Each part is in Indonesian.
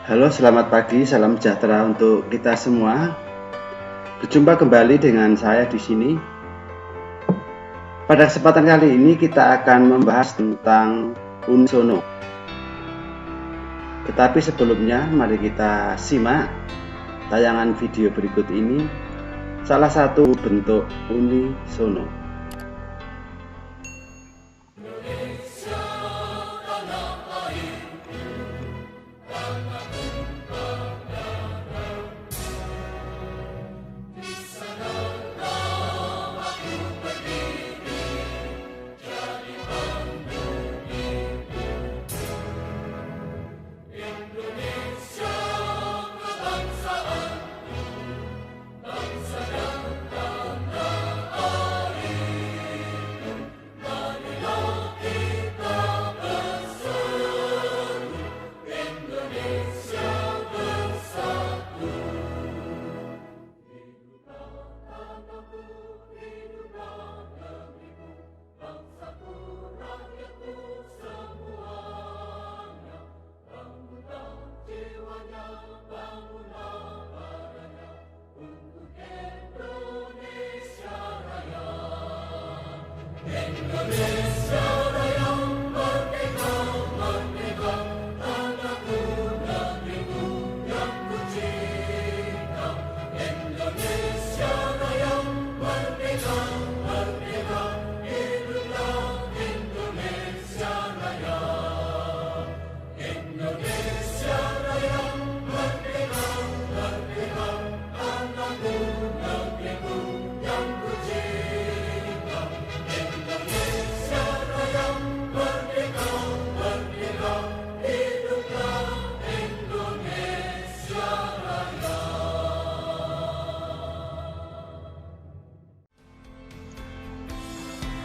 Halo, selamat pagi, salam sejahtera untuk kita semua. Berjumpa kembali dengan saya di sini. Pada kesempatan kali ini kita akan membahas tentang unisono. Tetapi sebelumnya, mari kita simak tayangan video berikut ini. Salah satu bentuk unisono.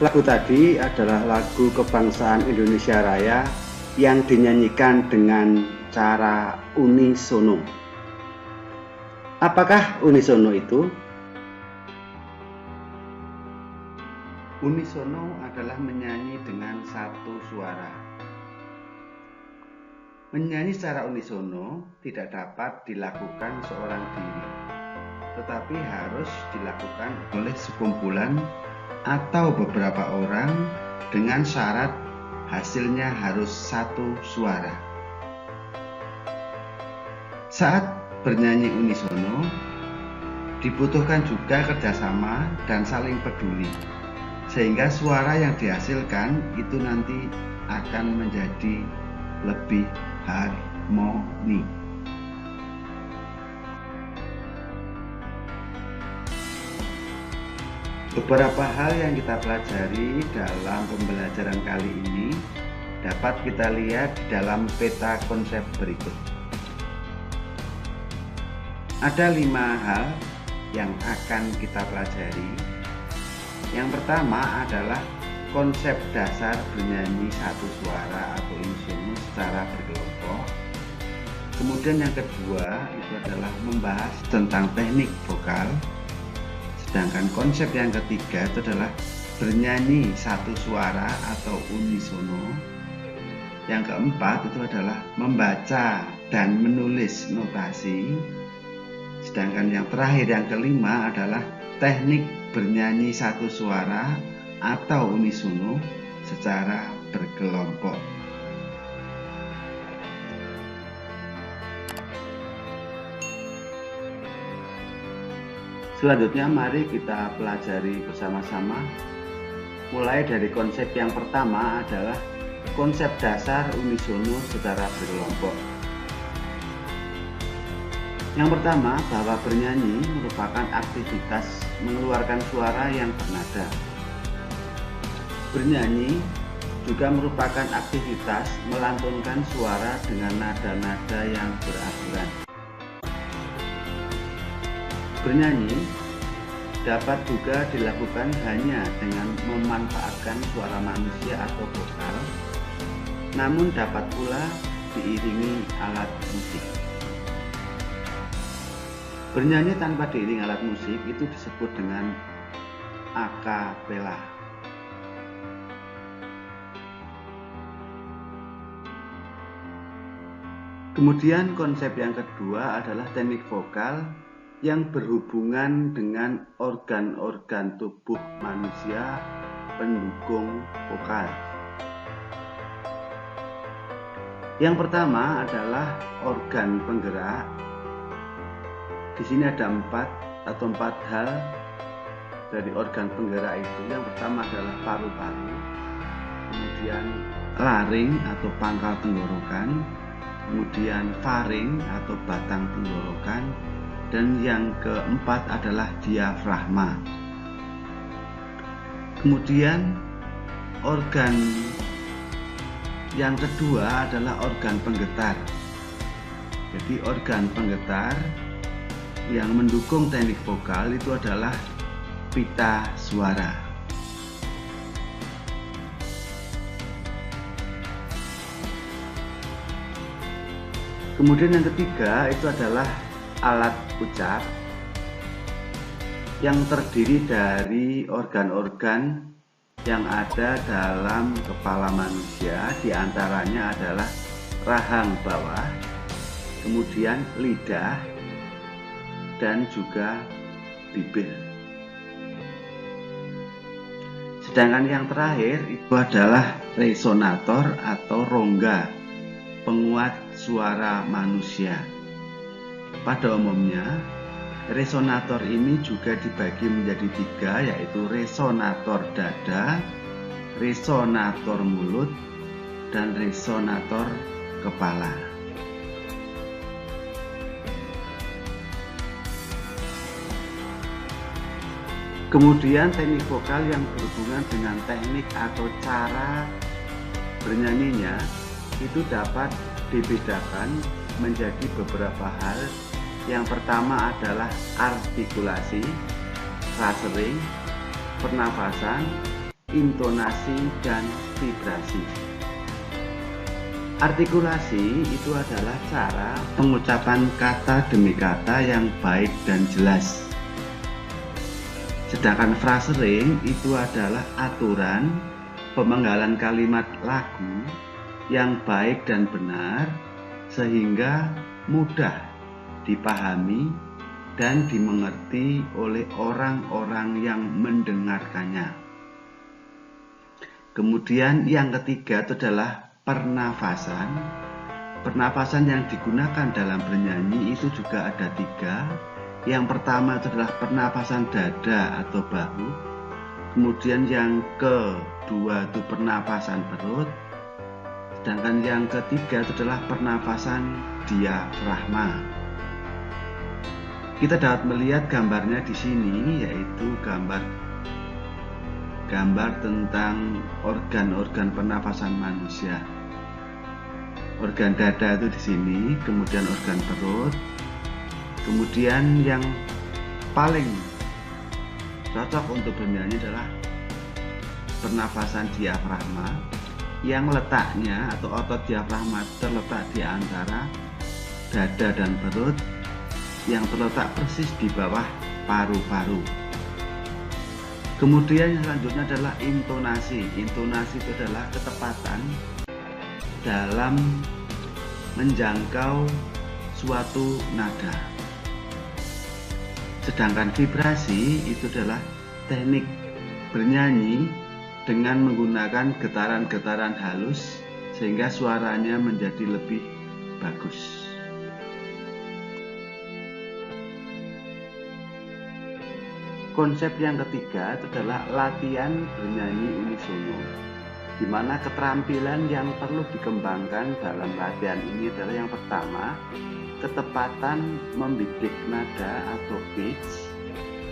Lagu tadi adalah lagu kebangsaan Indonesia Raya yang dinyanyikan dengan cara unisono. Apakah unisono itu? Unisono adalah menyanyi dengan satu suara. Menyanyi secara unisono tidak dapat dilakukan seorang diri, tetapi harus dilakukan oleh sekumpulan atau beberapa orang dengan syarat hasilnya harus satu suara. Saat bernyanyi unisono, dibutuhkan juga kerjasama dan saling peduli, sehingga suara yang dihasilkan itu nanti akan menjadi lebih harmoni. Beberapa hal yang kita pelajari dalam pembelajaran kali ini dapat kita lihat di dalam peta konsep berikut. Ada 5 hal yang akan kita pelajari. Yang pertama adalah konsep dasar bernyanyi satu suara atau unisono secara berkelompok. Kemudian yang kedua itu adalah membahas tentang teknik vokal. Sedangkan konsep yang ketiga itu adalah bernyanyi satu suara atau unisono. Yang keempat itu adalah membaca dan menulis notasi. Sedangkan yang terakhir yang kelima adalah teknik bernyanyi satu suara atau unisono secara berkelompok. Selanjutnya mari kita pelajari bersama-sama. Mulai dari konsep yang pertama adalah konsep dasar unisono secara berkelompok. Yang pertama, bahwa bernyanyi merupakan aktivitas mengeluarkan suara yang bernada. Bernyanyi juga merupakan aktivitas melantunkan suara dengan nada-nada yang beraturan. Bernyanyi dapat juga dilakukan hanya dengan memanfaatkan suara manusia atau vokal, namun dapat pula diiringi alat musik. Bernyanyi tanpa diiringi alat musik itu disebut dengan a cappella. Kemudian konsep yang kedua adalah teknik vokal yang berhubungan dengan organ-organ tubuh manusia pendukung vokal. Yang pertama adalah organ penggerak. Di sini ada empat hal dari organ penggerak itu. Yang pertama adalah paru-paru, kemudian laring atau pangkal tenggorokan, kemudian faring atau batang tenggorokan, dan yang keempat adalah diafragma. Kemudian organ yang kedua adalah organ penggetar. Jadi organ penggetar yang mendukung teknik vokal itu adalah pita suara. Kemudian yang ketiga itu adalah alat ucap yang terdiri dari organ-organ yang ada dalam kepala manusia, diantaranya adalah rahang bawah, kemudian lidah, dan juga bibir. Sedangkan yang terakhir itu adalah resonator atau rongga penguat suara manusia. Pada umumnya, resonator ini juga dibagi menjadi tiga, yaitu resonator dada, resonator mulut, dan resonator kepala. Kemudian teknik vokal yang berhubungan dengan teknik atau cara bernyanyinya itu dapat dibedakan menjadi beberapa hal. Yang pertama adalah artikulasi, phrasing, pernafasan, intonasi, dan vibrasi. Artikulasi itu adalah cara pengucapan kata demi kata yang baik dan jelas. Sedangkan phrasing itu adalah aturan pemenggalan kalimat lagu yang baik dan benar sehingga mudah dipahami dan dimengerti oleh orang-orang yang mendengarkannya. Kemudian yang ketiga itu adalah pernafasan. Pernafasan yang digunakan dalam bernyanyi itu juga ada tiga. Yang pertama itu adalah pernafasan dada atau bahu. Kemudian yang kedua itu pernafasan perut. Sedangkan yang ketiga itu adalah pernafasan diafragma. Kita dapat melihat gambarnya di sini, yaitu gambar tentang organ-organ pernafasan manusia. Organ dada itu di sini, kemudian organ perut, kemudian yang paling cocok untuk bernyanyi adalah pernafasan diafragma, yang letaknya atau otot diafragma terletak di antara dada dan perut, yang terletak persis di bawah paru-paru. Kemudian yang selanjutnya adalah intonasi. Intonasi itu adalah ketepatan dalam menjangkau suatu nada. Sedangkan vibrasi itu adalah teknik bernyanyi dengan menggunakan getaran-getaran halus sehingga suaranya menjadi lebih bagus. Konsep yang ketiga itu adalah latihan bernyanyi unisono, di mana keterampilan yang perlu dikembangkan dalam latihan ini adalah yang pertama, ketepatan membidik nada atau pitch.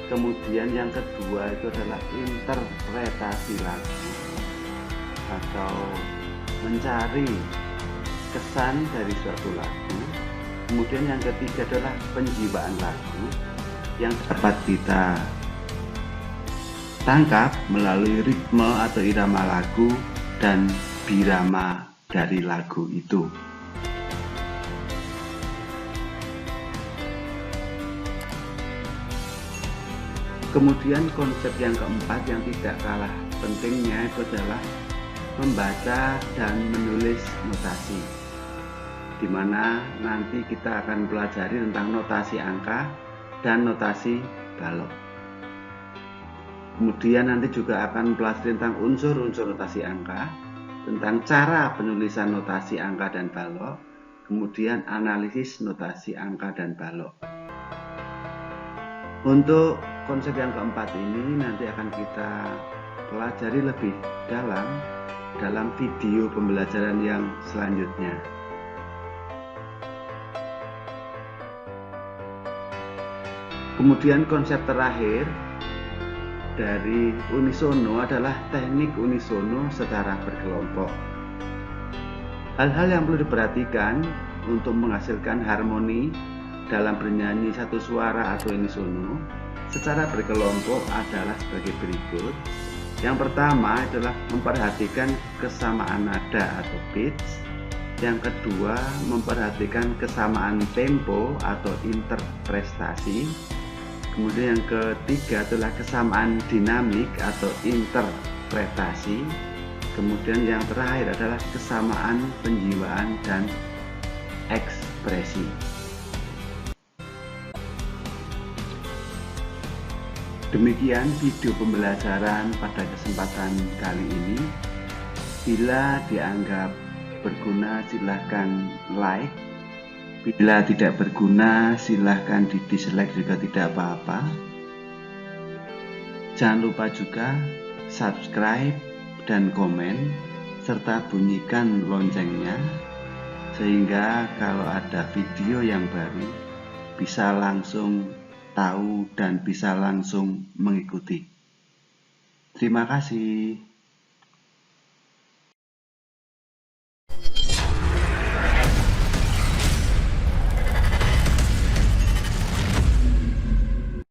Kemudian yang kedua itu adalah interpretasi lagu atau mencari kesan dari suatu lagu. Kemudian yang ketiga adalah penjiwaan lagu yang dapat kita tangkap melalui ritme atau irama lagu dan birama dari lagu itu. Kemudian konsep yang keempat yang tidak kalah pentingnya itu adalah membaca dan menulis notasi. di mana nanti kita akan pelajari tentang notasi angka dan notasi balok. Kemudian nanti juga akan pelajari tentang unsur-unsur notasi angka, tentang cara penulisan notasi angka dan balok, kemudian analisis notasi angka dan balok. Untuk konsep yang keempat ini nanti akan kita pelajari lebih dalam video pembelajaran yang selanjutnya. Kemudian konsep terakhir dari unisono adalah teknik unisono secara berkelompok. Hal-hal yang perlu diperhatikan untuk menghasilkan harmoni dalam bernyanyi satu suara atau unisono secara berkelompok adalah sebagai berikut. Yang pertama adalah memperhatikan kesamaan nada atau pitch. Yang kedua, memperhatikan kesamaan tempo atau interprestasi. Kemudian yang ketiga adalah kesamaan dinamik atau interpretasi. Kemudian yang terakhir adalah kesamaan penjiwaan dan ekspresi. Demikian video pembelajaran pada kesempatan kali ini. Bila dianggap berguna silahkan like. Bila tidak berguna silahkan di dislike juga tidak apa-apa. Jangan lupa juga subscribe dan komen serta bunyikan loncengnya sehingga kalau ada video yang baru bisa langsung tahu dan bisa langsung mengikuti. Terima kasih.